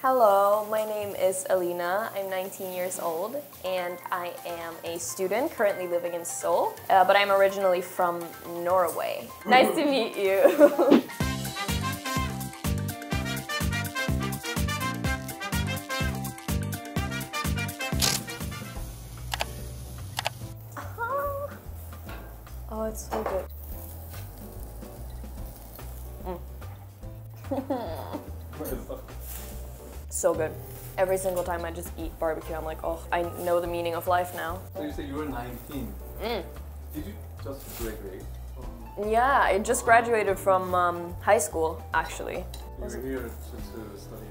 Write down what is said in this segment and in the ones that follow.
Hello, my name is Alina. I'm 19 years old and I am a student currently living in Seoul, but I'm originally from Norway. Nice to meet you. Oh, it's so good. So good. Every single time I just eat barbecue, I'm like, oh, I know the meaning of life now. So you said you were 19. Did you just graduate? Yeah, I just graduated from high school, actually. You were here to study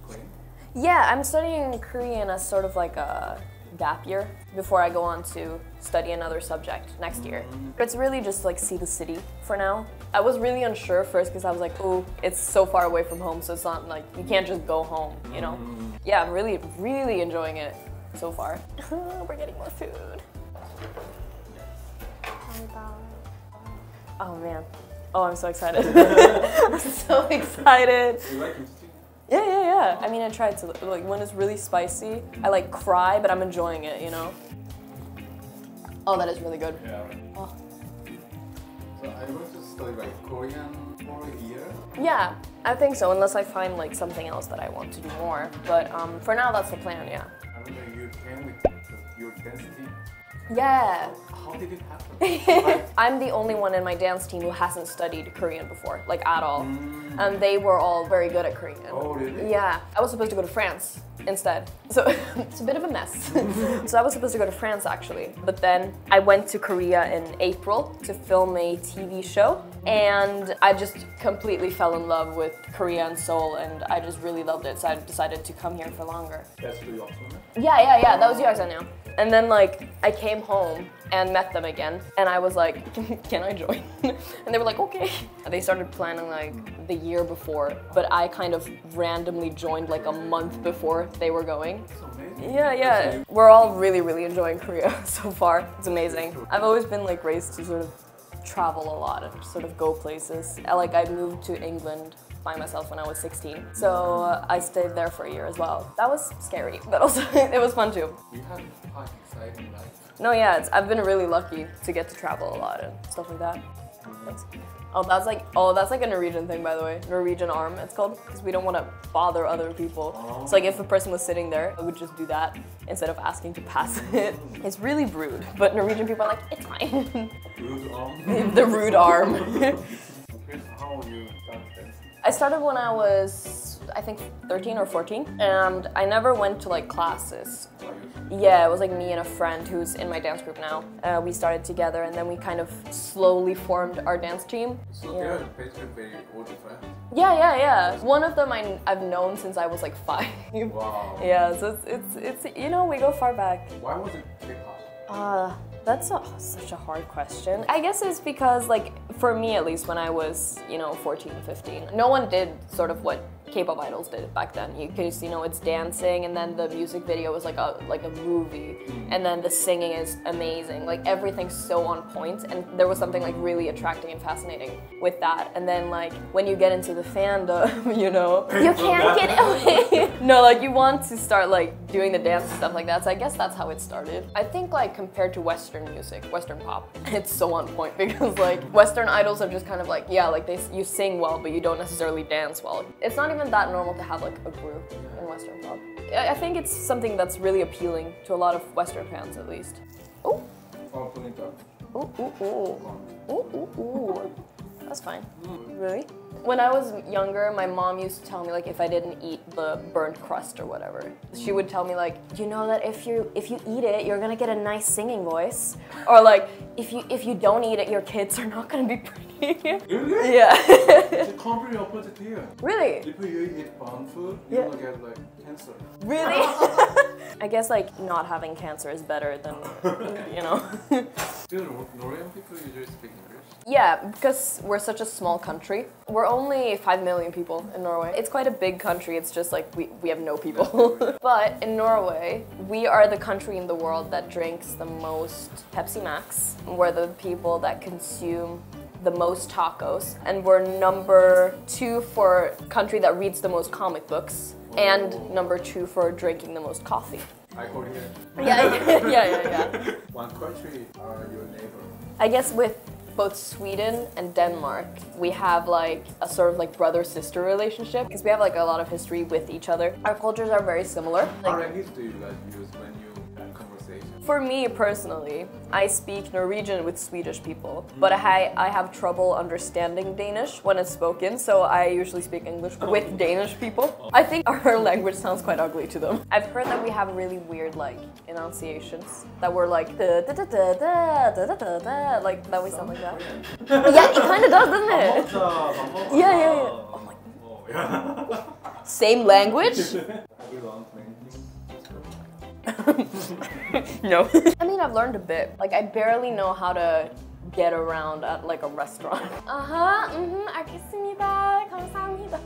Korean? Yeah, I'm studying Korean as sort of like a gap year before I go on to study another subject next year. It's really just like see the city for now. I was really unsure first because I was like, oh, it's so far away from home, so it's not like, you can't just go home, you know? Yeah, I'm really, really enjoying it so far. We're getting more food. Oh man. Oh, I'm so excited. I'm so excited. You like kimchi? Yeah. I mean, I tried to, like, when it's really spicy, I like cry, but I'm enjoying it, you know? Oh, that is really good. Yeah. Oh. So are you going to study like Korean for a year? Yeah, I think so, unless I find like something else that I want to do more. But for now, that's the plan, yeah. I remember you came with your dance team. Yeah. How did it happen? I'm the only one in my dance team who hasn't studied Korean before, like at all. And they were all very good at Korean. Oh, really? Yeah. I was supposed to go to France instead. So it's a bit of a mess. So I was supposed to go to France actually. But then I went to Korea in April to film a TV show. And I just completely fell in love with Korea and Seoul, and I just really loved it. So I decided to come here for longer. That's pretty awesome. Yeah. That was now. And then like I came home and met them again, and I was like, can I join? And they were like, okay. They started planning like the year before, but I kind of randomly joined like a month before they were going. That's amazing. Yeah. We're all really, really enjoying Korea so far. It's amazing. I've always been like raised to sort of travel a lot and sort of go places. I moved to England by myself when I was 16. So I stayed there for a year as well. That was scary, but also it was fun too. You have quite exciting life. No, yeah, I've been really lucky to get to travel a lot and stuff like that. Thanks. Oh, that's like a Norwegian thing, by the way. Norwegian arm, it's called, because we don't want to bother other people. So like if a person was sitting there, I would just do that instead of asking to pass it. It's really rude, but Norwegian people are like, it's fine. Rude arm? The rude arm. How you start dancing? I started when I was, I think, 13 or 14, and I never went to like classes. Yeah, it was like me and a friend who's in my dance group now. We started together, and then we kind of slowly formed our dance team. So they're basically very old friends? Yeah. One of them I've known since I was like 5. Wow. Yeah, so it's you know, we go far back. Why was it K-pop? That's such a hard question. I guess it's because, like, for me at least, when I was, 14, 15, no one did sort of what K-pop idols did back then. Because, it's dancing, and then the music video was like a movie, and then the singing is amazing. Like, everything's so on point, and there was something like really attracting and fascinating with that. And then like when you get into the fandom, you can't get away. No, like you want to start like doing the dance and stuff like that. So I guess that's how it started. I think like compared to Western music, Western pop, it's so on point because like Western idols are just kind of like, yeah, like you sing well, but you don't necessarily dance well. It's not even that normal to have like a group in Western pop. I think it's something that's really appealing to a lot of Western fans at least. Oh. Ooh. That's fine. Really? When I was younger, my mom used to tell me like if I didn't eat the burnt crust or whatever, she would tell me like, you know that if you eat it, you're gonna get a nice singing voice, or like if you don't eat it, your kids are not gonna be pretty. Really? Yeah. It's the complete opposite here. Really? If you eat burnt food, you will get like cancer. Really? I guess like not having cancer is better than, Do Norwegian people usually speak English? Yeah, because we're such a small country. We're only 5 million people in Norway. It's quite a big country, it's just like we have no people. But in Norway, we are the country in the world that drinks the most Pepsi Max. We're the people that consume the most tacos, and we're number 2 for country that reads the most comic books. and number 2 for drinking the most coffee. I Korea. Yeah. One country are your neighbor. I guess with both Sweden and Denmark, we have like a sort of like brother-sister relationship because we have like a lot of history with each other. Our cultures are very similar. What language do you guys use when you have conversation? For me personally, I speak Norwegian with Swedish people, but I have trouble understanding Danish when it's spoken, so I usually speak English with Danish people. I think our language sounds quite ugly to them. I've heard that we have really weird like enunciations that were like da da da da da da da da, like that we sound like that. Yeah, it kind of does, doesn't it? Yeah. Oh my. Same language? Have you learned many things? No. I mean, I've learned a bit. Like, I barely know how to get around at like a restaurant. 알겠습니다. 감사합니다.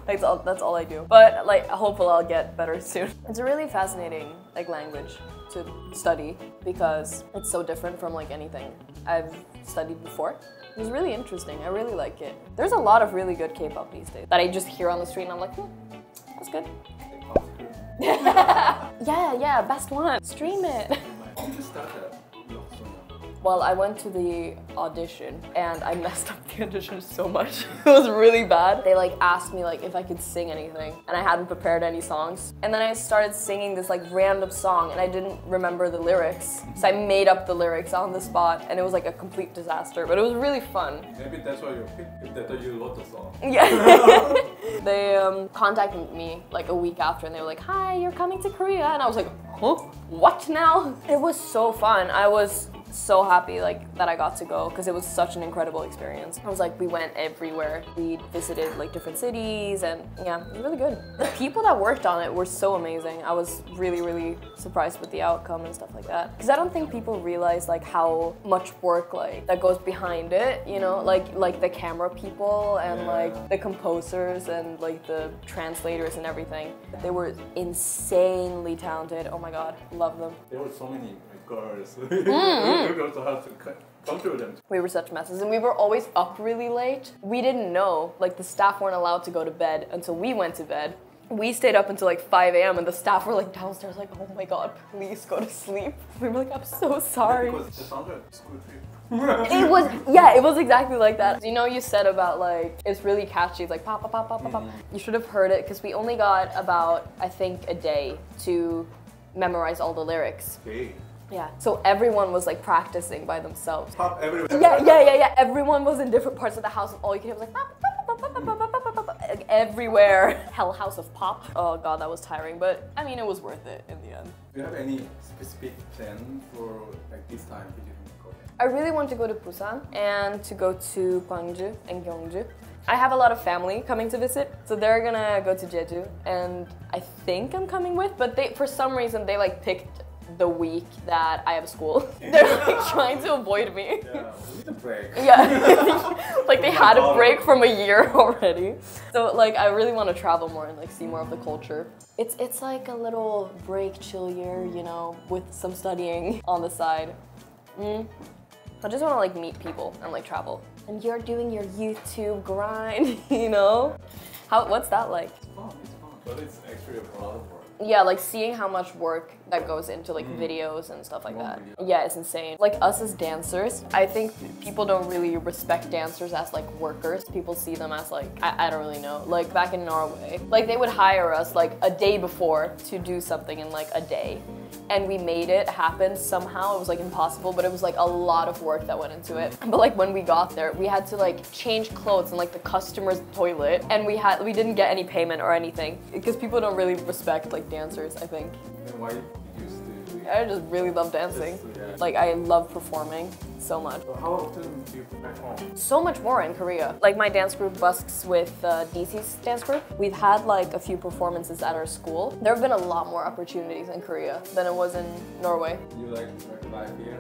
Like, that's all I do. But like, hopefully I'll get better soon. It's a really fascinating like language to study because it's so different from like anything I've studied before. It was really interesting. I really like it. There's a lot of really good K-pop these days that I just hear on the street and I'm like, that's good. Yeah, best one. Stream it. How did you start that? Well, I went to the audition and I messed up the audition so much. It was really bad. They like asked me like if I could sing anything and I hadn't prepared any songs. And then I started singing this like random song and I didn't remember the lyrics. So I made up the lyrics on the spot and it was like a complete disaster, but it was really fun. Maybe that's why you wrote the song. Yeah. They contacted me like a week after and they were like, hi, you're coming to Korea. And I was like, huh? What now? It was so fun. I was so happy like that I got to go because it was such an incredible experience. I was like, we went everywhere. We visited like different cities and yeah, it was really good. The people that worked on it were so amazing. I was really surprised with the outcome and stuff like that. Because I don't think people realize like how much work like that goes behind it, you know, like the camera people and like the composers and like the translators and everything. They were insanely talented. Oh my god, love them. There were so many girls. You also have to control them. We were such messes and we were always up really late. We didn't know, like the staff weren't allowed to go to bed until we went to bed. We stayed up until like 5 a.m. and the staff were like downstairs like, oh my god, please go to sleep. We were like, I'm so sorry. Because it sounded like a school trip. It was exactly like that. You know, you said about like, it's really catchy, it's like pop, pop, pop, pop, pop, pop. You should have heard it because we only got about, I think, a day to memorize all the lyrics. Okay. Yeah, so everyone was like practicing by themselves. Pop everywhere. Yeah. Everyone was in different parts of the house and all you could hear was like everywhere. Hell House of Pop. Oh god, that was tiring, but I mean it was worth it in the end. Do you have any specific plan for like this time visiting Korea? I really want to go to Busan and to go to Gwangju and Gyeongju. I have a lot of family coming to visit, so they're gonna go to Jeju and I think I'm coming with, but they for some reason they like picked the week that I have school. They're like trying to avoid me. Yeah, we need a break. Yeah, like they had a break from a year already. So like I really want to travel more and like see more of the culture. It's like a little break, chill year, you know, with some studying on the side. I just want to like meet people and like travel. And you're doing your YouTube grind, you know? What's that like? It's fun, but it's actually a lot of work. Yeah, like seeing how much work that goes into like videos and stuff like that. Yeah, it's insane. Like us as dancers, I think people don't really respect dancers as like workers. People see them as like, I don't really know. Like back in Norway, like they would hire us like a day before to do something in like a day. And we made it happen somehow. It was like impossible, but it was like a lot of work that went into it. But like when we got there, we had to like change clothes in like the customer's toilet, and we didn't get any payment or anything because people don't really respect like dancers, I think. And why did you still do it? I just really love dancing. Like I love performing so much. So how often do you perform? So much more in Korea. Like my dance group busks with DC's dance group. We've had like a few performances at our school. There have been a lot more opportunities in Korea than it was in Norway. You like live here?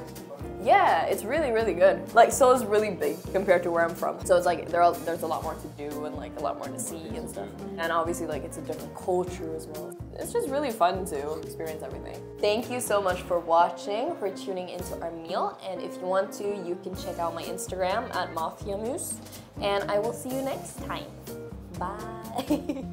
Yeah, it's really good. Like Seoul is really big compared to where I'm from. So it's like there's a lot more to do and like a lot more to see and stuff. And obviously like it's a different culture as well. It's just really fun to experience everything. Thank you so much for watching, for tuning into our meal. And if you want to, you can check out my Instagram at Mafia Moose. And I will see you next time. Bye.